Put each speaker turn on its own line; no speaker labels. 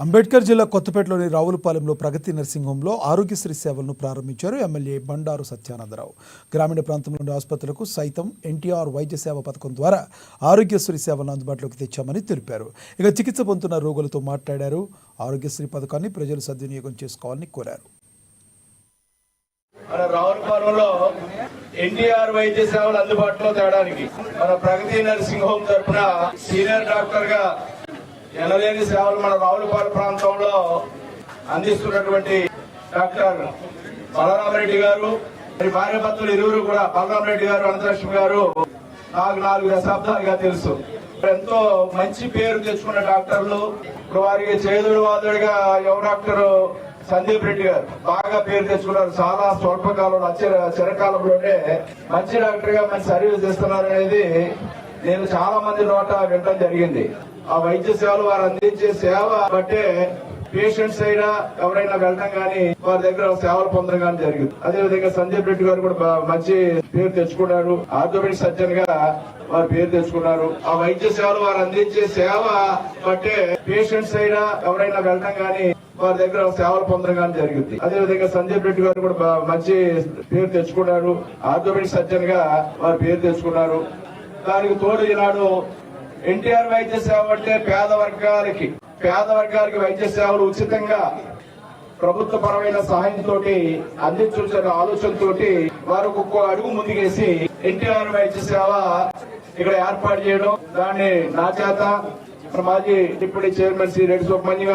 అంబేద్కర్ జిల్లా కొత్తపేటలోని రావులపాలెంలో ప్రగతి నర్సింగ్ హోంలో ఆరోగ్యశ్రీ సేవలను ప్రారంభించారు ఎమ్మెల్యే బండారు సత్యానందరావు. గ్రామీణ ప్రాంతంలోని ఆసుపత్రులకు సైతం ఎన్టీఆర్ వైద్య సేవ పథకం ద్వారా ఆరోగ్యశ్రీ సేవలను అందుబాటులోకి తెచ్చామని తెలిపారు. ఇక చికిత్స పొందుతున్న రోగులతో మాట్లాడారు. ఆరోగ్యశ్రీ పథకాన్ని ప్రజలు సద్వినియోగం చేసుకోవాలని కోరారు.
మన రావులపాలెంలో ఎన్టీఆర్ వైద్య సేవలు అందుబాటులో తేవడానికి మన ప్రగతి నర్సింగ్ హోమ్ తరఫున సీనియర్ డాక్టర్ గా ఎనలేని సేవలు మన రావులపాలెం ప్రాంతంలో అందిస్తున్నటువంటి డాక్టర్ బలరామరెడ్డి గారు, మరి భార్యాభర్తలు ఇరువురు కూడా బలరామరెడ్డి గారు, అనంతలక్ష్మి గారు నాకు 4 దశాబ్దాలుగా తెలుసు. ఎంతో మంచి పేరు తెచ్చుకున్న డాక్టర్లు. ఇప్పుడు వారికి చేదుడు వాదుడుగా యువ డాక్టర్ సందీప్ రెడ్డి గారు బాగా పేరు తెచ్చుకున్నారు. చాలా స్వల్పకాలంలో చిరకాలంలోనే మంచి డాక్టర్ గా మంచి సర్వీస్ ఇస్తున్నారు అనేది నేను చాలా మంది నోట వినడం జరిగింది. ఆ వైద్య సేవలు వారు అందించే సేవ బట్టే పేషెంట్స్ అయినా ఎవరైనా వెళ్ళడం కానీ వారి దగ్గర సేవలు పొందడం కానీ జరిగింది. అదేవిధంగా సందీప్ రెడ్డి గారు కూడా మంచి పేరు తెచ్చుకున్నారు. ఆర్థోపెడిక్ సర్జన్ గా వారు పేరు తెచ్చుకున్నారు. ఆ వైద్య సేవలు వారు అందించే సేవ బట్టే పేషెంట్స్ అయినా ఎవరైనా వెళ్ళడం కానీ వారి దగ్గర సేవలు పొందడం కానీ జరిగింది. అదేవిధంగా సందీప్ రెడ్డి గారు కూడా మంచి పేరు తెచ్చుకున్నారు. ఆర్థోపెడిక్ సర్జన్ గా వారు పేరు తెచ్చుకున్నారు. దానికి తోడు ఈనాడు ఎన్టీఆర్ వైద్య సేవ అంటే పేద వర్గాలకి వైద్య సేవలు ఉచితంగా ప్రభుత్వ పరమైన సహాయంతో అందించాలనే ఆలోచనతో వారు ఒక్క అడుగు ముందుకేసి ఎన్టీఆర్ వైద్య సేవ ఇక్కడ ఏర్పాటు చేయడం, దాన్ని నా చేత మాజీ డిప్యూటీ చైర్మన్ శ్రీ రెడ్డి సుబ్రహ్మణ్యం